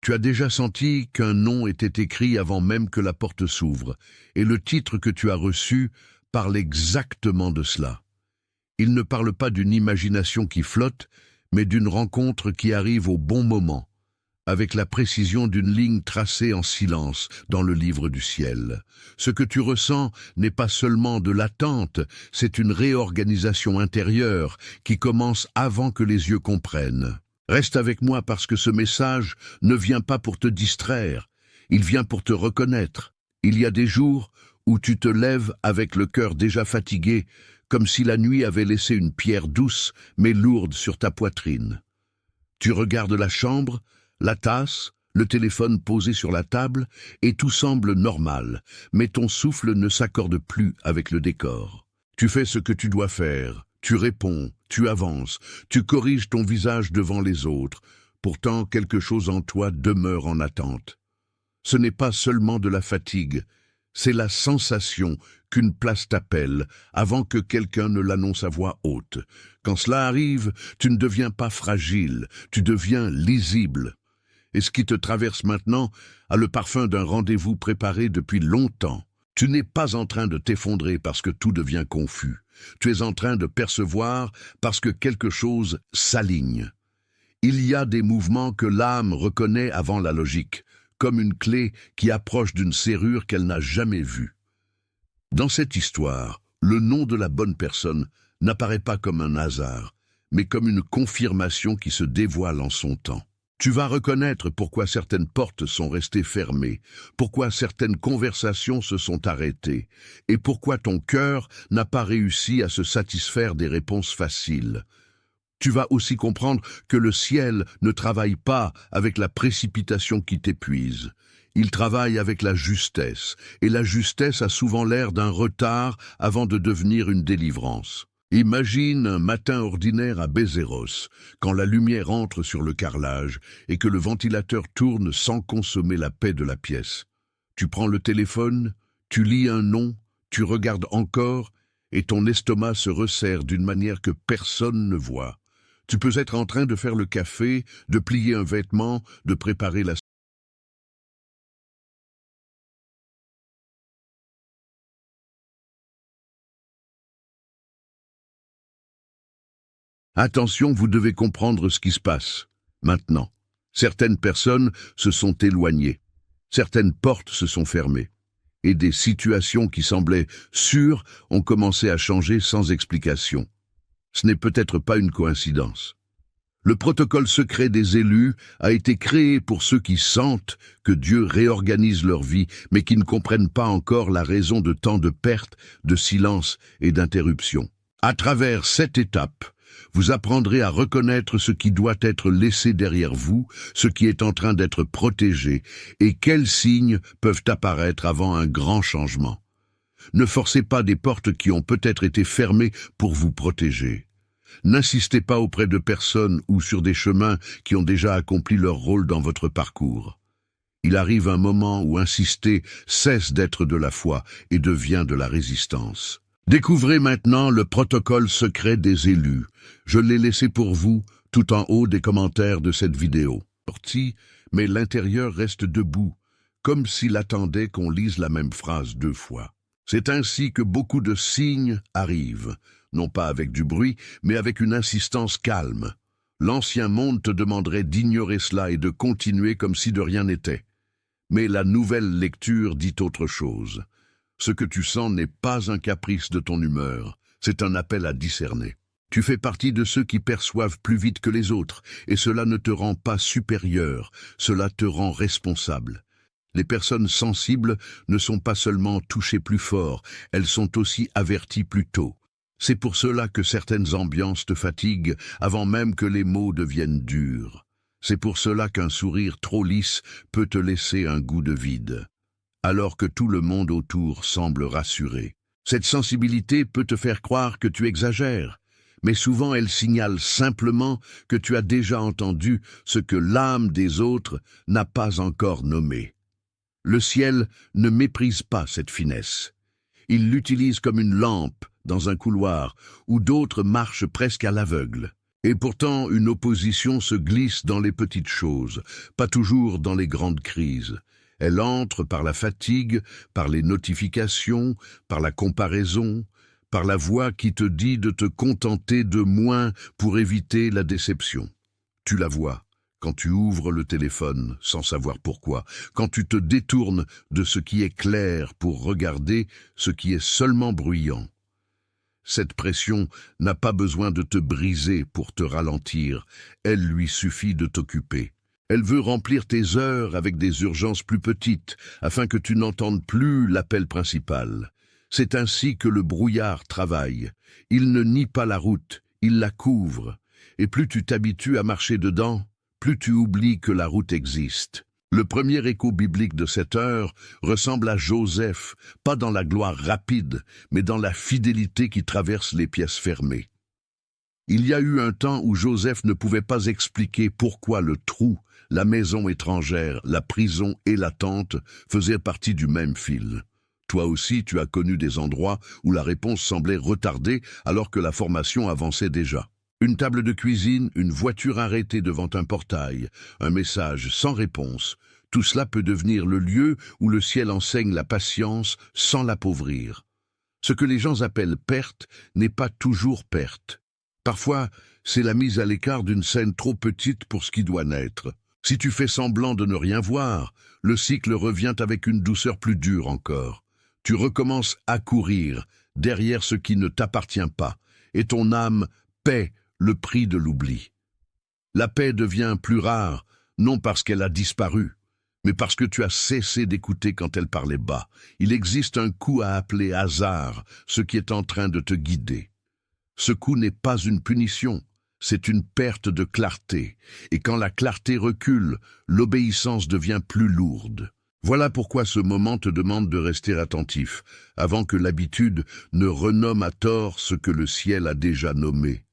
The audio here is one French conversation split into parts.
Tu as déjà senti qu'un nom était écrit avant même que la porte s'ouvre, et le titre que tu as reçu parle exactement de cela. Il ne parle pas d'une imagination qui flotte, mais d'une rencontre qui arrive au bon moment, avec la précision d'une ligne tracée en silence dans le livre du ciel. Ce que tu ressens n'est pas seulement de l'attente, c'est une réorganisation intérieure qui commence avant que les yeux comprennent. Reste avec moi parce que ce message ne vient pas pour te distraire, il vient pour te reconnaître. Il y a des jours où tu te lèves avec le cœur déjà fatigué, comme si la nuit avait laissé une pierre douce mais lourde sur ta poitrine. Tu regardes la chambre, la tasse, le téléphone posé sur la table, et tout semble normal, mais ton souffle ne s'accorde plus avec le décor. Tu fais ce que tu dois faire, tu réponds, tu avances, tu corriges ton visage devant les autres, pourtant quelque chose en toi demeure en attente. Ce n'est pas seulement de la fatigue, c'est la sensation qu'une place t'appelle avant que quelqu'un ne l'annonce à voix haute. Quand cela arrive, tu ne deviens pas fragile, tu deviens lisible. Et ce qui te traverse maintenant a le parfum d'un rendez-vous préparé depuis longtemps. Tu n'es pas en train de t'effondrer parce que tout devient confus. Tu es en train de percevoir parce que quelque chose s'aligne. Il y a des mouvements que l'âme reconnaît avant la logique, comme une clé qui approche d'une serrure qu'elle n'a jamais vue. Dans cette histoire, le nom de la bonne personne n'apparaît pas comme un hasard, mais comme une confirmation qui se dévoile en son temps. Tu vas reconnaître pourquoi certaines portes sont restées fermées, pourquoi certaines conversations se sont arrêtées, et pourquoi ton cœur n'a pas réussi à se satisfaire des réponses faciles. Tu vas aussi comprendre que le ciel ne travaille pas avec la précipitation qui t'épuise. Il travaille avec la justesse, et la justesse a souvent l'air d'un retard avant de devenir une délivrance. Imagine un matin ordinaire à Bezerros, quand la lumière entre sur le carrelage et que le ventilateur tourne sans consommer la paix de la pièce. Tu prends le téléphone, tu lis un nom, tu regardes encore, et ton estomac se resserre d'une manière que personne ne voit. Tu peux être en train de faire le café, de plier un vêtement, de préparer la... Attention, vous devez comprendre ce qui se passe. Maintenant, certaines personnes se sont éloignées, certaines portes se sont fermées, et des situations qui semblaient sûres ont commencé à changer sans explication. Ce n'est peut-être pas une coïncidence. Le protocole secret des élus a été créé pour ceux qui sentent que Dieu réorganise leur vie, mais qui ne comprennent pas encore la raison de tant de pertes, de silence et d'interruptions. À travers cette étape, vous apprendrez à reconnaître ce qui doit être laissé derrière vous, ce qui est en train d'être protégé, et quels signes peuvent apparaître avant un grand changement. Ne forcez pas des portes qui ont peut-être été fermées pour vous protéger. N'insistez pas auprès de personnes ou sur des chemins qui ont déjà accompli leur rôle dans votre parcours. Il arrive un moment où insister cesse d'être de la foi et devient de la résistance. Découvrez maintenant le protocole secret des élus. Je l'ai laissé pour vous, tout en haut des commentaires de cette vidéo. Sorti, mais l'intérieur reste debout, comme s'il attendait qu'on lise la même phrase 2 fois. C'est ainsi que beaucoup de signes arrivent, non pas avec du bruit, mais avec une insistance calme. L'ancien monde te demanderait d'ignorer cela et de continuer comme si de rien n'était. Mais la nouvelle lecture dit autre chose. Ce que tu sens n'est pas un caprice de ton humeur, c'est un appel à discerner. Tu fais partie de ceux qui perçoivent plus vite que les autres, et cela ne te rend pas supérieur, cela te rend responsable. Les personnes sensibles ne sont pas seulement touchées plus fort, elles sont aussi averties plus tôt. C'est pour cela que certaines ambiances te fatiguent avant même que les mots deviennent durs. C'est pour cela qu'un sourire trop lisse peut te laisser un goût de vide, alors que tout le monde autour semble rassuré. Cette sensibilité peut te faire croire que tu exagères, mais souvent elle signale simplement que tu as déjà entendu ce que l'âme des autres n'a pas encore nommé. Le ciel ne méprise pas cette finesse. Il l'utilise comme une lampe dans un couloir où d'autres marchent presque à l'aveugle. Et pourtant, une opposition se glisse dans les petites choses, pas toujours dans les grandes crises. Elle entre par la fatigue, par les notifications, par la comparaison, par la voix qui te dit de te contenter de moins pour éviter la déception. Tu la vois quand tu ouvres le téléphone sans savoir pourquoi, quand tu te détournes de ce qui est clair pour regarder ce qui est seulement bruyant. Cette pression n'a pas besoin de te briser pour te ralentir, elle lui suffit de t'occuper. Elle veut remplir tes heures avec des urgences plus petites, afin que tu n'entendes plus l'appel principal. C'est ainsi que le brouillard travaille. Il ne nie pas la route, il la couvre. Et plus tu t'habitues à marcher dedans, plus tu oublies que la route existe. Le premier écho biblique de cette heure ressemble à Joseph, pas dans la gloire rapide, mais dans la fidélité qui traverse les pièces fermées. Il y a eu un temps où Joseph ne pouvait pas expliquer pourquoi le trou, la maison étrangère, la prison et la tente faisaient partie du même fil. Toi aussi, tu as connu des endroits où la réponse semblait retardée alors que la formation avançait déjà. Une table de cuisine, une voiture arrêtée devant un portail, un message sans réponse, tout cela peut devenir le lieu où le ciel enseigne la patience sans l'appauvrir. Ce que les gens appellent perte n'est pas toujours perte. Parfois, c'est la mise à l'écart d'une scène trop petite pour ce qui doit naître. Si tu fais semblant de ne rien voir, le cycle revient avec une douceur plus dure encore. Tu recommences à courir derrière ce qui ne t'appartient pas, et ton âme paie le prix de l'oubli. La paix devient plus rare, non parce qu'elle a disparu, mais parce que tu as cessé d'écouter quand elle parlait bas. Il existe un coup à appeler hasard, ce qui est en train de te guider. Ce coup n'est pas une punition, c'est une perte de clarté, et quand la clarté recule, l'obéissance devient plus lourde. Voilà pourquoi ce moment te demande de rester attentif, avant que l'habitude ne renomme à tort ce que le ciel a déjà nommé.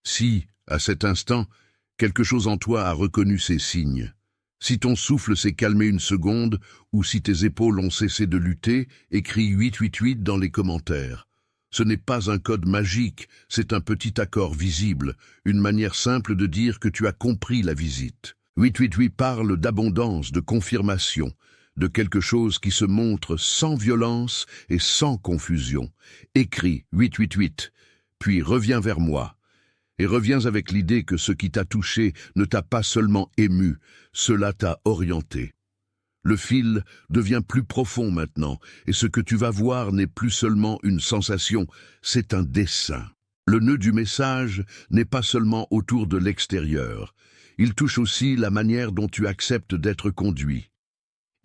Si, à cet instant, quelque chose en toi a reconnu ces signes, si ton souffle s'est calmé une seconde, ou si tes épaules ont cessé de lutter, écris 888 dans les commentaires. Ce n'est pas un code magique, c'est un petit accord visible, une manière simple de dire que tu as compris la visite. 888 parle d'abondance, de confirmation, de quelque chose qui se montre sans violence et sans confusion. Écris 888, puis reviens vers moi. Et reviens avec l'idée que ce qui t'a touché ne t'a pas seulement ému, cela t'a orienté. Le fil devient plus profond maintenant, et ce que tu vas voir n'est plus seulement une sensation, c'est un dessin. Le nœud du message n'est pas seulement autour de l'extérieur, il touche aussi la manière dont tu acceptes d'être conduit.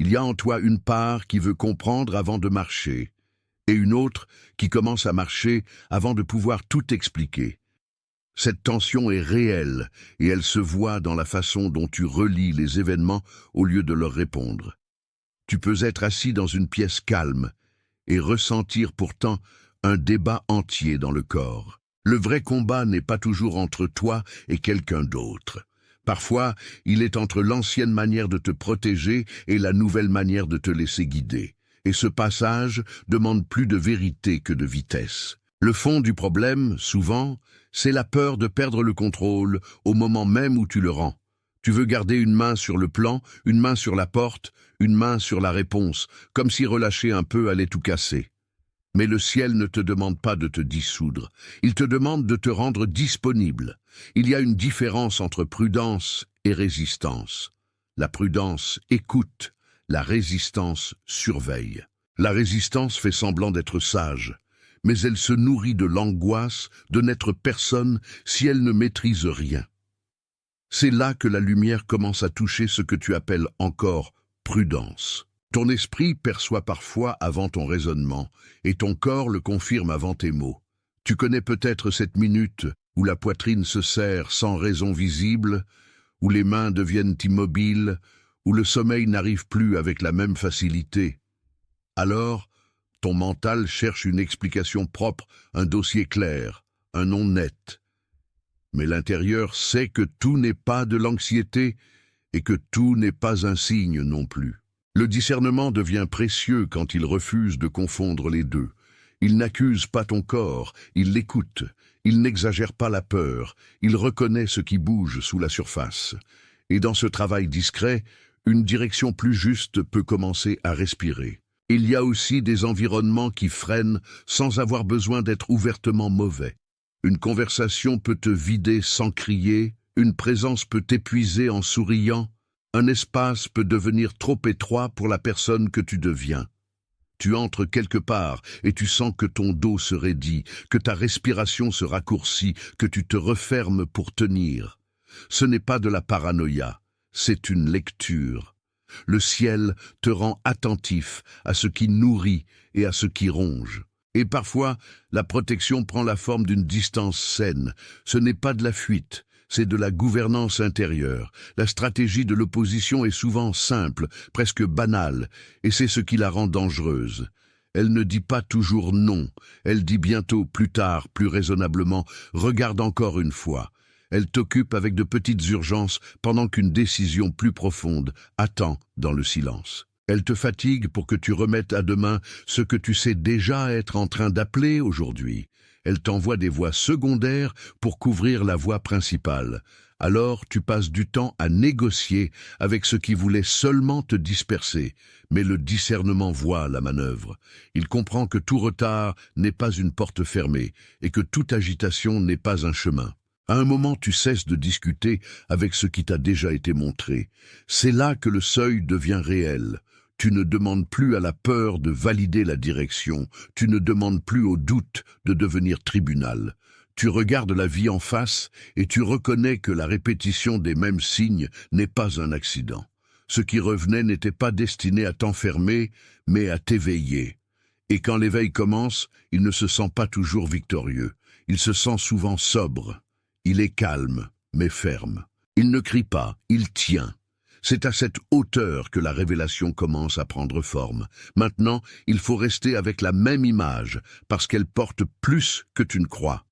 Il y a en toi une part qui veut comprendre avant de marcher, et une autre qui commence à marcher avant de pouvoir tout expliquer. Cette tension est réelle et elle se voit dans la façon dont tu relis les événements au lieu de leur répondre. Tu peux être assis dans une pièce calme et ressentir pourtant un débat entier dans le corps. Le vrai combat n'est pas toujours entre toi et quelqu'un d'autre. Parfois, il est entre l'ancienne manière de te protéger et la nouvelle manière de te laisser guider. Et ce passage demande plus de vérité que de vitesse. Le fond du problème, souvent, c'est la peur de perdre le contrôle au moment même où tu le rends. Tu veux garder une main sur le plan, une main sur la porte, une main sur la réponse, comme si relâcher un peu allait tout casser. Mais le ciel ne te demande pas de te dissoudre, il te demande de te rendre disponible. Il y a une différence entre prudence et résistance. La prudence écoute, la résistance surveille. La résistance fait semblant d'être sage, mais elle se nourrit de l'angoisse de n'être personne si elle ne maîtrise rien. C'est là que la lumière commence à toucher ce que tu appelles encore prudence. Ton esprit perçoit parfois avant ton raisonnement, et ton corps le confirme avant tes mots. Tu connais peut-être cette minute où la poitrine se serre sans raison visible, où les mains deviennent immobiles, où le sommeil n'arrive plus avec la même facilité. Alors, ton mental cherche une explication propre, un dossier clair, un nom net. Mais l'intérieur sait que tout n'est pas de l'anxiété et que tout n'est pas un signe non plus. Le discernement devient précieux quand il refuse de confondre les deux. Il n'accuse pas ton corps, il l'écoute, Il n'exagère pas la peur, il reconnaît ce qui bouge sous la surface. Et dans ce travail discret, une direction plus juste peut commencer à respirer. Il y a aussi des environnements qui freinent sans avoir besoin d'être ouvertement mauvais. Une conversation peut te vider sans crier, une présence peut t'épuiser en souriant, un espace peut devenir trop étroit pour la personne que tu deviens. Tu entres quelque part et tu sens que ton dos se raidit, que ta respiration se raccourcit, que tu te refermes pour tenir. Ce n'est pas de la paranoïa, c'est une lecture. Le ciel te rend attentif à ce qui nourrit et à ce qui ronge. Et parfois, la protection prend la forme d'une distance saine. Ce n'est pas de la fuite, c'est de la gouvernance intérieure. La stratégie de l'opposition est souvent simple, presque banale, et c'est ce qui la rend dangereuse. Elle ne dit pas toujours non, elle dit bientôt, plus tard, plus raisonnablement, regarde encore une fois. Elle t'occupe avec de petites urgences pendant qu'une décision plus profonde attend dans le silence. Elle te fatigue pour que tu remettes à demain ce que tu sais déjà être en train d'appeler aujourd'hui. Elle t'envoie des voix secondaires pour couvrir la voix principale. Alors tu passes du temps à négocier avec ce qui voulait seulement te disperser. Mais le discernement voit la manœuvre. Il comprend que tout retard n'est pas une porte fermée et que toute agitation n'est pas un chemin. À un moment, tu cesses de discuter avec ce qui t'a déjà été montré. C'est là que le seuil devient réel. Tu ne demandes plus à la peur de valider la direction. Tu ne demandes plus au doute de devenir tribunal. Tu regardes la vie en face et tu reconnais que la répétition des mêmes signes n'est pas un accident. Ce qui revenait n'était pas destiné à t'enfermer, mais à t'éveiller. Et quand l'éveil commence, il ne se sent pas toujours victorieux. Il se sent souvent sobre. Il est calme, mais ferme. Il ne crie pas, il tient. C'est à cette hauteur que la révélation commence à prendre forme. Maintenant, il faut rester avec la même image, parce qu'elle porte plus que tu ne crois.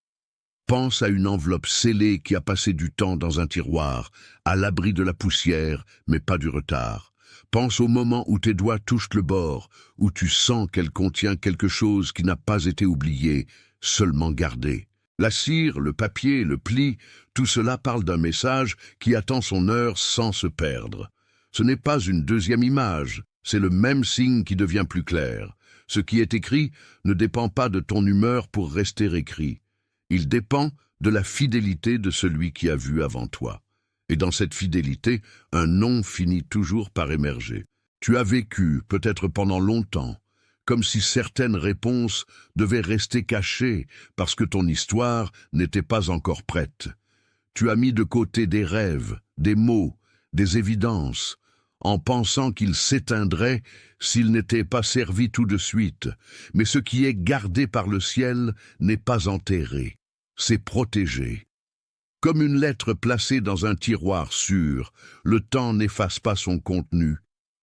Pense à une enveloppe scellée qui a passé du temps dans un tiroir, à l'abri de la poussière, mais pas du retard. Pense au moment où tes doigts touchent le bord, où tu sens qu'elle contient quelque chose qui n'a pas été oublié, seulement gardé. La cire, le papier, le pli, tout cela parle d'un message qui attend son heure sans se perdre. Ce n'est pas une deuxième image, c'est le même signe qui devient plus clair. Ce qui est écrit ne dépend pas de ton humeur pour rester écrit. Il dépend de la fidélité de celui qui a vu avant toi. Et dans cette fidélité, un nom finit toujours par émerger. Tu as vécu, peut-être pendant longtemps, comme si certaines réponses devaient rester cachées parce que ton histoire n'était pas encore prête. Tu as mis de côté des rêves, des mots, des évidences, en pensant qu'ils s'éteindraient s'ils n'étaient pas servis tout de suite. Mais ce qui est gardé par le ciel n'est pas enterré, c'est protégé. Comme une lettre placée dans un tiroir sûr, le temps n'efface pas son contenu.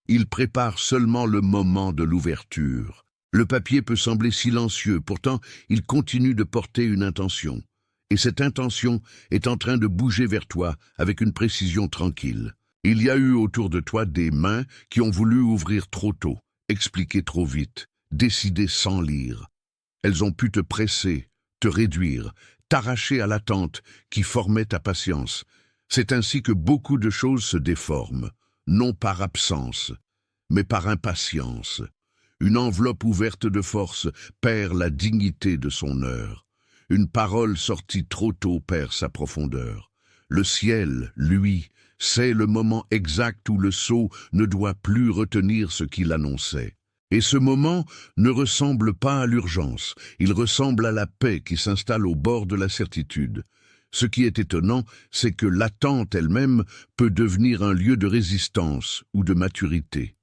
Il prépare seulement le moment de l'ouverture. Le papier peut sembler silencieux, pourtant il continue de porter une intention. Et cette intention est en train de bouger vers toi avec une précision tranquille. Il y a eu autour de toi des mains qui ont voulu ouvrir trop tôt, expliquer trop vite, décider sans lire. Elles ont pu te presser, te réduire, t'arracher à l'attente qui formait ta patience. C'est ainsi que beaucoup de choses se déforment. Non par absence, mais par impatience. Une enveloppe ouverte de force perd la dignité de son heure. Une parole sortie trop tôt perd sa profondeur. Le ciel, lui, sait le moment exact où le sceau ne doit plus retenir ce qu'il annonçait. Et ce moment ne ressemble pas à l'urgence, il ressemble à la paix qui s'installe au bord de la certitude. Ce qui est étonnant, c'est que l'attente elle-même peut devenir un lieu de résistance ou de maturité.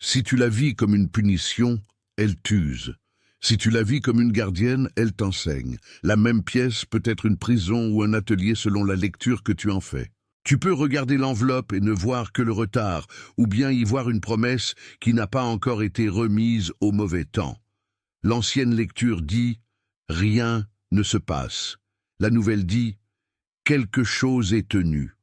Si tu la vis comme une punition, elle t'use. Si tu la vis comme une gardienne, elle t'enseigne. La même pièce peut être une prison ou un atelier selon la lecture que tu en fais. Tu peux regarder l'enveloppe et ne voir que le retard, ou bien y voir une promesse qui n'a pas encore été remise au mauvais temps. L'ancienne lecture dit « Rien ne se passe ». La nouvelle dit « Quelque chose est tenu ».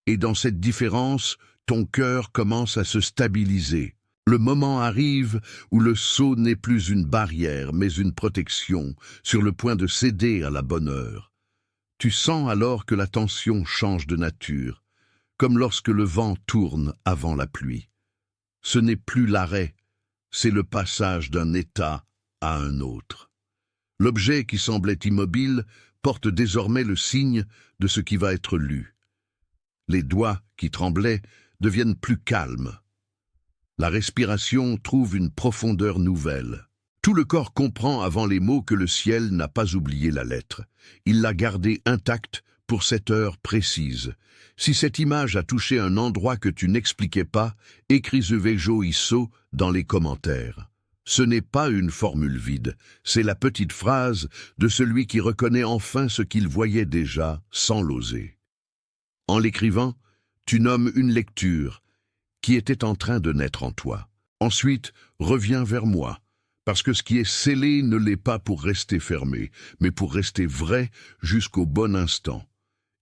Et dans cette différence, ton cœur commence à se stabiliser. Le moment arrive où le sceau n'est plus une barrière, mais une protection, sur le point de céder à la bonne heure. Tu sens alors que la tension change de nature, comme lorsque le vent tourne avant la pluie. Ce n'est plus l'arrêt, c'est le passage d'un état à un autre. L'objet qui semblait immobile porte désormais le signe de ce qui va être lu. Les doigts qui tremblaient deviennent plus calmes. La respiration trouve une profondeur nouvelle. Tout le corps comprend avant les mots que le ciel n'a pas oublié la lettre. Il l'a gardée intacte pour cette heure précise. Si cette image a touché un endroit que tu n'expliquais pas, écrivez-jo isso dans les commentaires. Ce n'est pas une formule vide, c'est la petite phrase de celui qui reconnaît enfin ce qu'il voyait déjà sans l'oser. En l'écrivant, tu nommes une lecture qui était en train de naître en toi. Ensuite, reviens vers moi, parce que ce qui est scellé ne l'est pas pour rester fermé, mais pour rester vrai jusqu'au bon instant.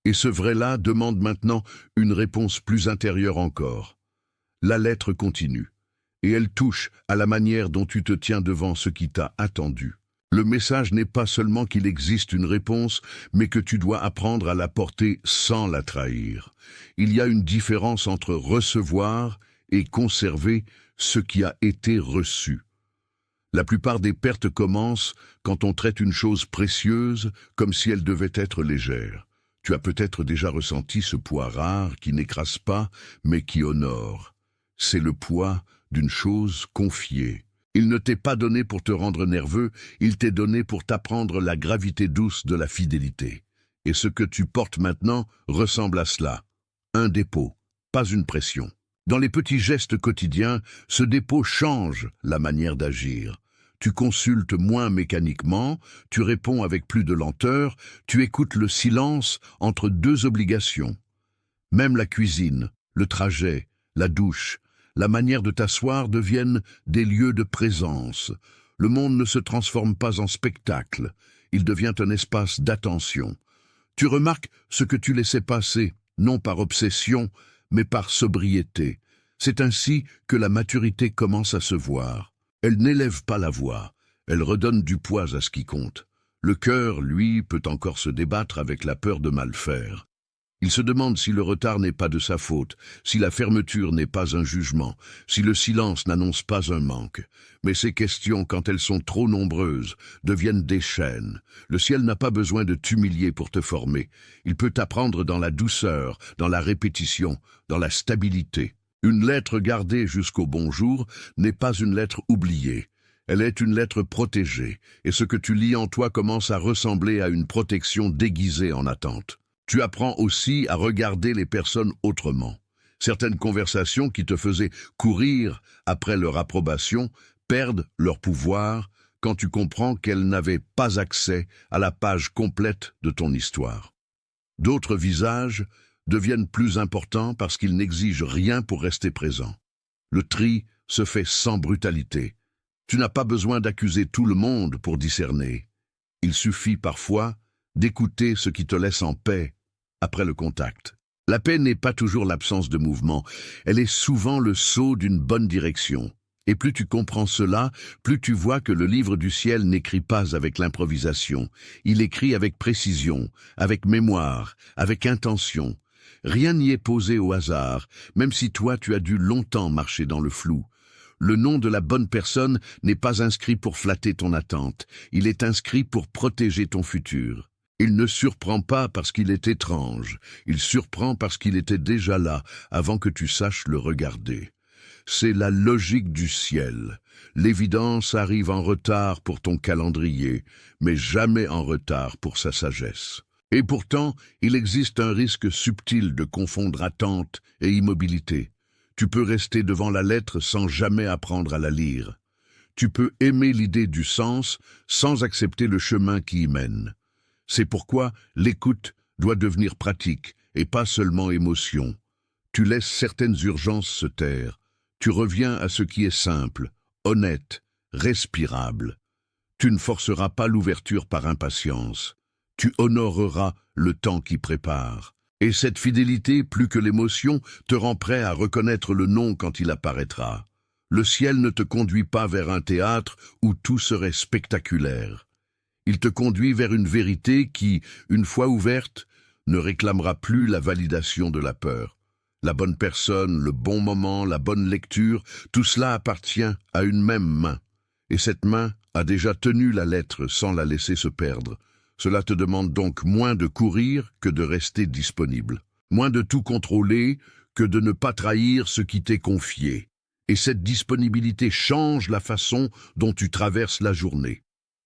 Et ce vrai-là demande maintenant une réponse plus intérieure encore. La lettre continue, et elle touche à la manière dont tu te tiens devant ce qui t'a attendu. Le message n'est pas seulement qu'il existe une réponse, mais que tu dois apprendre à la porter sans la trahir. Il y a une différence entre recevoir et conserver ce qui a été reçu. La plupart des pertes commencent quand on traite une chose précieuse comme si elle devait être légère. Tu as peut-être déjà ressenti ce poids rare qui n'écrase pas, mais qui honore. C'est le poids d'une chose confiée. Il ne t'est pas donné pour te rendre nerveux, il t'est donné pour t'apprendre la gravité douce de la fidélité. Et ce que tu portes maintenant ressemble à cela. Un dépôt, pas une pression. Dans les petits gestes quotidiens, ce dépôt change la manière d'agir. Tu consultes moins mécaniquement, tu réponds avec plus de lenteur, tu écoutes le silence entre deux obligations. Même la cuisine, le trajet, la douche, la manière de t'asseoir deviennent des lieux de présence. Le monde ne se transforme pas en spectacle, il devient un espace d'attention. Tu remarques ce que tu laissais passer, non par obsession, mais par sobriété. C'est ainsi que la maturité commence à se voir. Elle n'élève pas la voix, elle redonne du poids à ce qui compte. Le cœur, lui, peut encore se débattre avec la peur de mal faire. Il se demande si le retard n'est pas de sa faute, si la fermeture n'est pas un jugement, si le silence n'annonce pas un manque. Mais ces questions, quand elles sont trop nombreuses, deviennent des chaînes. Le ciel n'a pas besoin de t'humilier pour te former. Il peut t'apprendre dans la douceur, dans la répétition, dans la stabilité. Une lettre gardée jusqu'au bonjour n'est pas une lettre oubliée. Elle est une lettre protégée, et ce que tu lis en toi commence à ressembler à une protection déguisée en attente. Tu apprends aussi à regarder les personnes autrement. Certaines conversations qui te faisaient courir après leur approbation perdent leur pouvoir quand tu comprends qu'elles n'avaient pas accès à la page complète de ton histoire. D'autres visages deviennent plus importants parce qu'ils n'exigent rien pour rester présents. Le tri se fait sans brutalité. Tu n'as pas besoin d'accuser tout le monde pour discerner. Il suffit parfois d'écouter ce qui te laisse en paix après le contact. La paix n'est pas toujours l'absence de mouvement, elle est souvent le saut d'une bonne direction. Et plus tu comprends cela, plus tu vois que le livre du ciel n'écrit pas avec l'improvisation. Il écrit avec précision, avec mémoire, avec intention. Rien n'y est posé au hasard, même si toi tu as dû longtemps marcher dans le flou. Le nom de la bonne personne n'est pas inscrit pour flatter ton attente, il est inscrit pour protéger ton futur. Il ne surprend pas parce qu'il est étrange, il surprend parce qu'il était déjà là, avant que tu saches le regarder. C'est la logique du ciel. L'évidence arrive en retard pour ton calendrier, mais jamais en retard pour sa sagesse. Et pourtant, il existe un risque subtil de confondre attente et immobilité. Tu peux rester devant la lettre sans jamais apprendre à la lire. Tu peux aimer l'idée du sens sans accepter le chemin qui y mène. C'est pourquoi l'écoute doit devenir pratique et pas seulement émotion. Tu laisses certaines urgences se taire. Tu reviens à ce qui est simple, honnête, respirable. Tu ne forceras pas l'ouverture par impatience. Tu honoreras le temps qui prépare. Et cette fidélité, plus que l'émotion, te rend prêt à reconnaître le nom quand il apparaîtra. Le ciel ne te conduit pas vers un théâtre où tout serait spectaculaire. Il te conduit vers une vérité qui, une fois ouverte, ne réclamera plus la validation de la peur. La bonne personne, le bon moment, la bonne lecture, tout cela appartient à une même main. Et cette main a déjà tenu la lettre sans la laisser se perdre. Cela te demande donc moins de courir que de rester disponible. Moins de tout contrôler que de ne pas trahir ce qui t'est confié. Et cette disponibilité change la façon dont tu traverses la journée.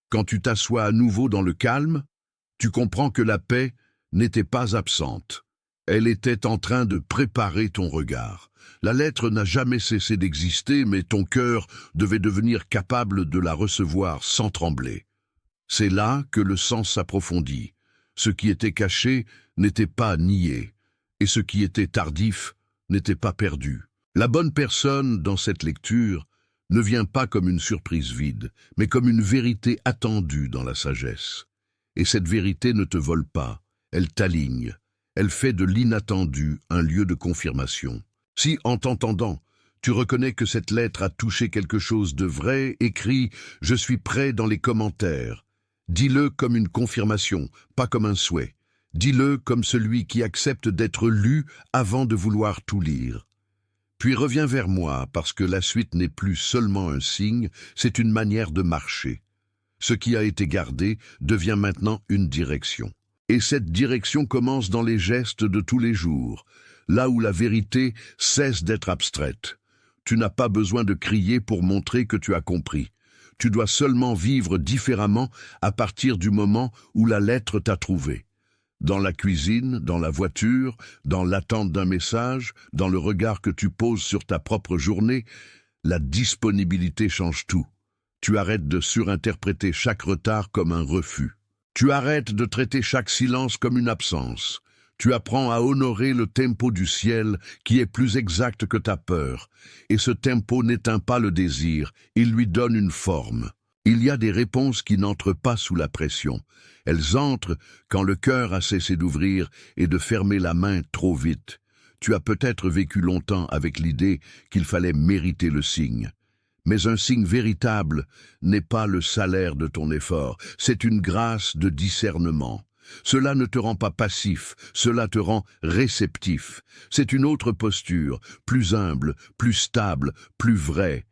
Quand tu t'assois à nouveau dans le calme, tu comprends que la paix n'était pas absente. Elle était en train de préparer ton regard. La lettre n'a jamais cessé d'exister, mais ton cœur devait devenir capable de la recevoir sans trembler. C'est là que le sens s'approfondit. Ce qui était caché n'était pas nié, et ce qui était tardif n'était pas perdu. La bonne personne, dans cette lecture, ne vient pas comme une surprise vide, mais comme une vérité attendue dans la sagesse. Et cette vérité ne te vole pas, elle t'aligne. Elle fait de l'inattendu un lieu de confirmation. Si, en t'entendant, tu reconnais que cette lettre a touché quelque chose de vrai, écris « Je suis prêt » dans les commentaires. Dis-le comme une confirmation, pas comme un souhait. Dis-le comme celui qui accepte d'être lu avant de vouloir tout lire. Puis reviens vers moi, parce que la suite n'est plus seulement un signe, c'est une manière de marcher. Ce qui a été gardé devient maintenant une direction. Et cette direction commence dans les gestes de tous les jours, là où la vérité cesse d'être abstraite. Tu n'as pas besoin de crier pour montrer que tu as compris. Tu dois seulement vivre différemment à partir du moment où la lettre t'a trouvé. Dans la cuisine, dans la voiture, dans l'attente d'un message, dans le regard que tu poses sur ta propre journée, la disponibilité change tout. Tu arrêtes de surinterpréter chaque retard comme un refus. Tu arrêtes de traiter chaque silence comme une absence. Tu apprends à honorer le tempo du ciel qui est plus exact que ta peur. Et ce tempo n'éteint pas le désir, il lui donne une forme. Il y a des réponses qui n'entrent pas sous la pression. Elles entrent quand le cœur a cessé d'ouvrir et de fermer la main trop vite. Tu as peut-être vécu longtemps avec l'idée qu'il fallait mériter le signe. Mais un signe véritable n'est pas le salaire de ton effort, c'est une grâce de discernement. Cela ne te rend pas passif, cela te rend réceptif. C'est une autre posture, plus humble, plus stable, plus vraie.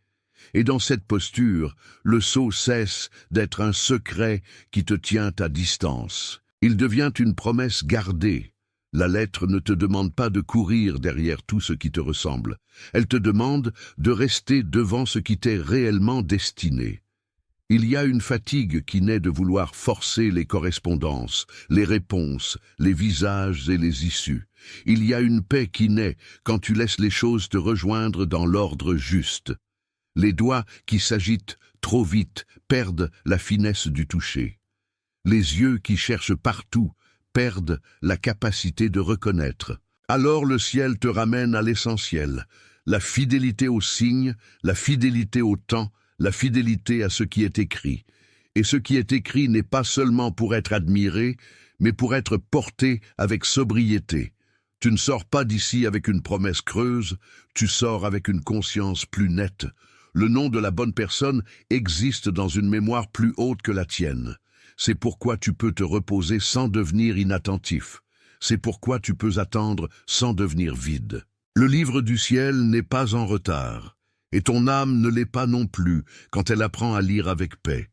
Et dans cette posture, le sceau cesse d'être un secret qui te tient à distance. Il devient une promesse gardée. La lettre ne te demande pas de courir derrière tout ce qui te ressemble. Elle te demande de rester devant ce qui t'est réellement destiné. Il y a une fatigue qui naît de vouloir forcer les correspondances, les réponses, les visages et les issues. Il y a une paix qui naît quand tu laisses les choses te rejoindre dans l'ordre juste. Les doigts qui s'agitent trop vite perdent la finesse du toucher. Les yeux qui cherchent partout perdent la capacité de reconnaître. Alors le ciel te ramène à l'essentiel, la fidélité aux signes, la fidélité au temps, la fidélité à ce qui est écrit. Et ce qui est écrit n'est pas seulement pour être admiré, mais pour être porté avec sobriété. Tu ne sors pas d'ici avec une promesse creuse, tu sors avec une conscience plus nette. Le nom de la bonne personne existe dans une mémoire plus haute que la tienne. C'est pourquoi tu peux te reposer sans devenir inattentif. C'est pourquoi tu peux attendre sans devenir vide. Le livre du ciel n'est pas en retard, et ton âme ne l'est pas non plus quand elle apprend à lire avec paix.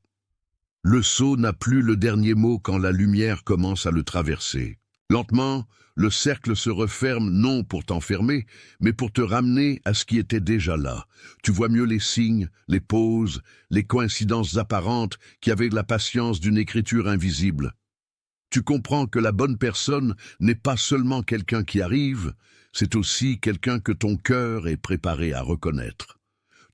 Le sceau n'a plus le dernier mot quand la lumière commence à le traverser. Lentement, le cercle se referme non pour t'enfermer, mais pour te ramener à ce qui était déjà là. Tu vois mieux les signes, les pauses, les coïncidences apparentes qui avaient la patience d'une écriture invisible. Tu comprends que la bonne personne n'est pas seulement quelqu'un qui arrive, c'est aussi quelqu'un que ton cœur est préparé à reconnaître.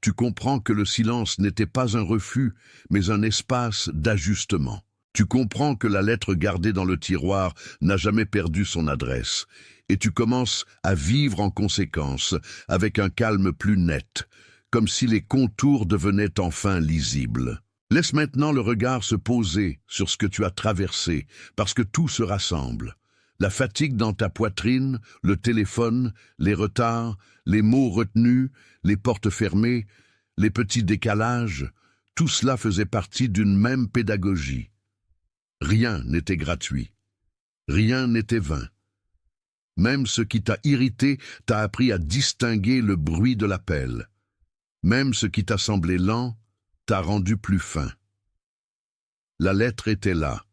Tu comprends que le silence n'était pas un refus, mais un espace d'ajustement. Tu comprends que la lettre gardée dans le tiroir n'a jamais perdu son adresse, et tu commences à vivre en conséquence, avec un calme plus net, comme si les contours devenaient enfin lisibles. Laisse maintenant le regard se poser sur ce que tu as traversé, parce que tout se rassemble. La fatigue dans ta poitrine, le téléphone, les retards, les mots retenus, les portes fermées, les petits décalages, tout cela faisait partie d'une même pédagogie. Rien n'était gratuit. Rien n'était vain. Même ce qui t'a irrité t'a appris à distinguer le bruit de l'appel. Même ce qui t'a semblé lent t'a rendu plus fin. La lettre était là,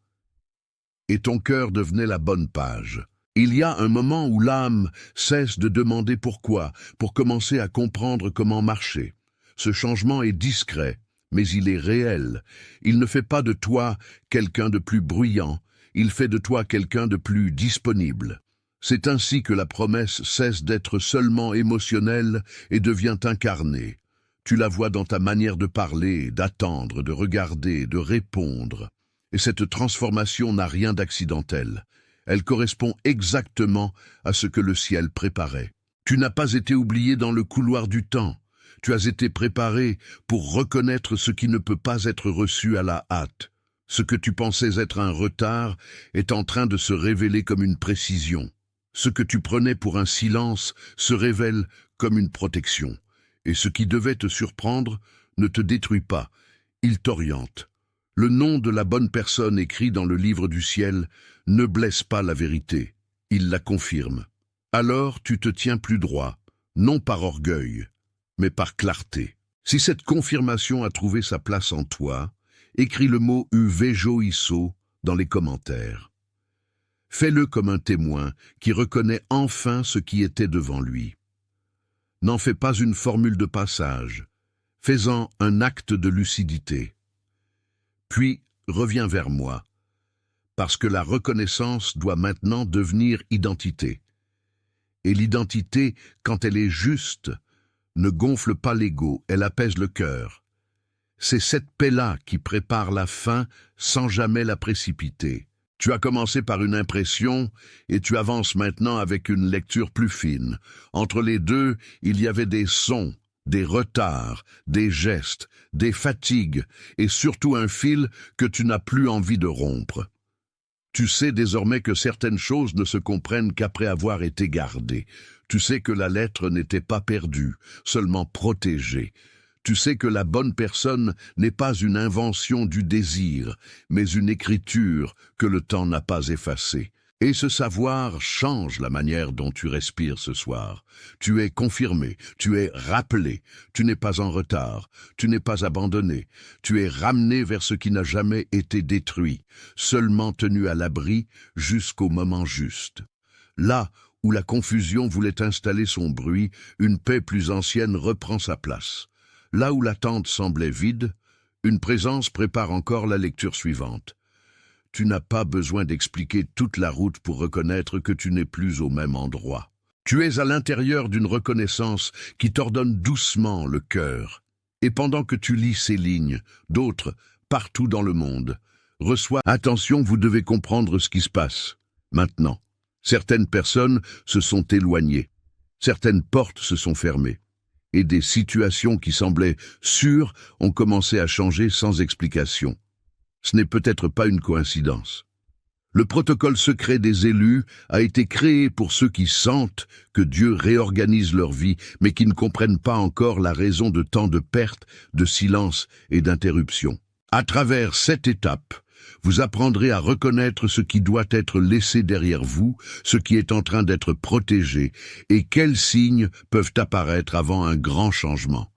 et ton cœur devenait la bonne page. Il y a un moment où l'âme cesse de demander pourquoi, pour commencer à comprendre comment marcher. Ce changement est discret, mais il est réel. Il ne fait pas de toi quelqu'un de plus bruyant, il fait de toi quelqu'un de plus disponible. C'est ainsi que la promesse cesse d'être seulement émotionnelle et devient incarnée. Tu la vois dans ta manière de parler, d'attendre, de regarder, de répondre. Et cette transformation n'a rien d'accidentel. Elle correspond exactement à ce que le ciel préparait. Tu n'as pas été oublié dans le couloir du temps. Tu as été préparé pour reconnaître ce qui ne peut pas être reçu à la hâte. Ce que tu pensais être un retard est en train de se révéler comme une précision. Ce que tu prenais pour un silence se révèle comme une protection. Et ce qui devait te surprendre ne te détruit pas, il t'oriente. Le nom de la bonne personne écrit dans le livre du ciel ne blesse pas la vérité, il la confirme. Alors tu te tiens plus droit, non par orgueil, mais par clarté. Si cette confirmation a trouvé sa place en toi, écris le mot Uvejo Isso dans les commentaires. Fais-le comme un témoin qui reconnaît enfin ce qui était devant lui. N'en fais pas une formule de passage, fais-en un acte de lucidité. Puis, reviens vers moi, parce que la reconnaissance doit maintenant devenir identité. Et l'identité, quand elle est juste, ne gonfle pas l'ego, elle apaise le cœur. C'est cette paix-là qui prépare la fin sans jamais la précipiter. Tu as commencé par une impression et tu avances maintenant avec une lecture plus fine. Entre les deux, il y avait des sons, des retards, des gestes, des fatigues et surtout un fil que tu n'as plus envie de rompre. Tu sais désormais que certaines choses ne se comprennent qu'après avoir été gardées. Tu sais que la lettre n'était pas perdue, seulement protégée. Tu sais que la bonne personne n'est pas une invention du désir, mais une écriture que le temps n'a pas effacée. Et ce savoir change la manière dont tu respires ce soir. Tu es confirmé, tu es rappelé, tu n'es pas en retard, tu n'es pas abandonné, tu es ramené vers ce qui n'a jamais été détruit, seulement tenu à l'abri jusqu'au moment juste. Là où la confusion voulait installer son bruit, une paix plus ancienne reprend sa place. Là où l'attente semblait vide, une présence prépare encore la lecture suivante. Tu n'as pas besoin d'expliquer toute la route pour reconnaître que tu n'es plus au même endroit. Tu es à l'intérieur d'une reconnaissance qui t'ordonne doucement le cœur. Et pendant que tu lis ces lignes, d'autres, partout dans le monde, reçoivent « Attention, vous devez comprendre ce qui se passe. Maintenant, certaines personnes se sont éloignées. Certaines portes se sont fermées. Et des situations qui semblaient sûres ont commencé à changer sans explication. Ce n'est peut-être pas une coïncidence. Le protocole secret des élus a été créé pour ceux qui sentent que Dieu réorganise leur vie, mais qui ne comprennent pas encore la raison de tant de pertes, de silence et d'interruptions. À travers cette étape, vous apprendrez à reconnaître ce qui doit être laissé derrière vous, ce qui est en train d'être protégé, et quels signes peuvent apparaître avant un grand changement.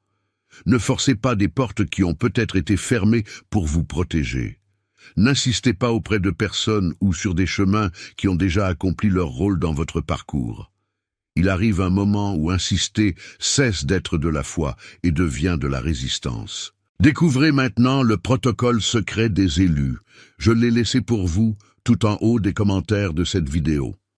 Ne forcez pas des portes qui ont peut-être été fermées pour vous protéger. N'insistez pas auprès de personnes ou sur des chemins qui ont déjà accompli leur rôle dans votre parcours. Il arrive un moment où insister cesse d'être de la foi et devient de la résistance. Découvrez maintenant le protocole secret des élus. Je l'ai laissé pour vous tout en haut des commentaires de cette vidéo.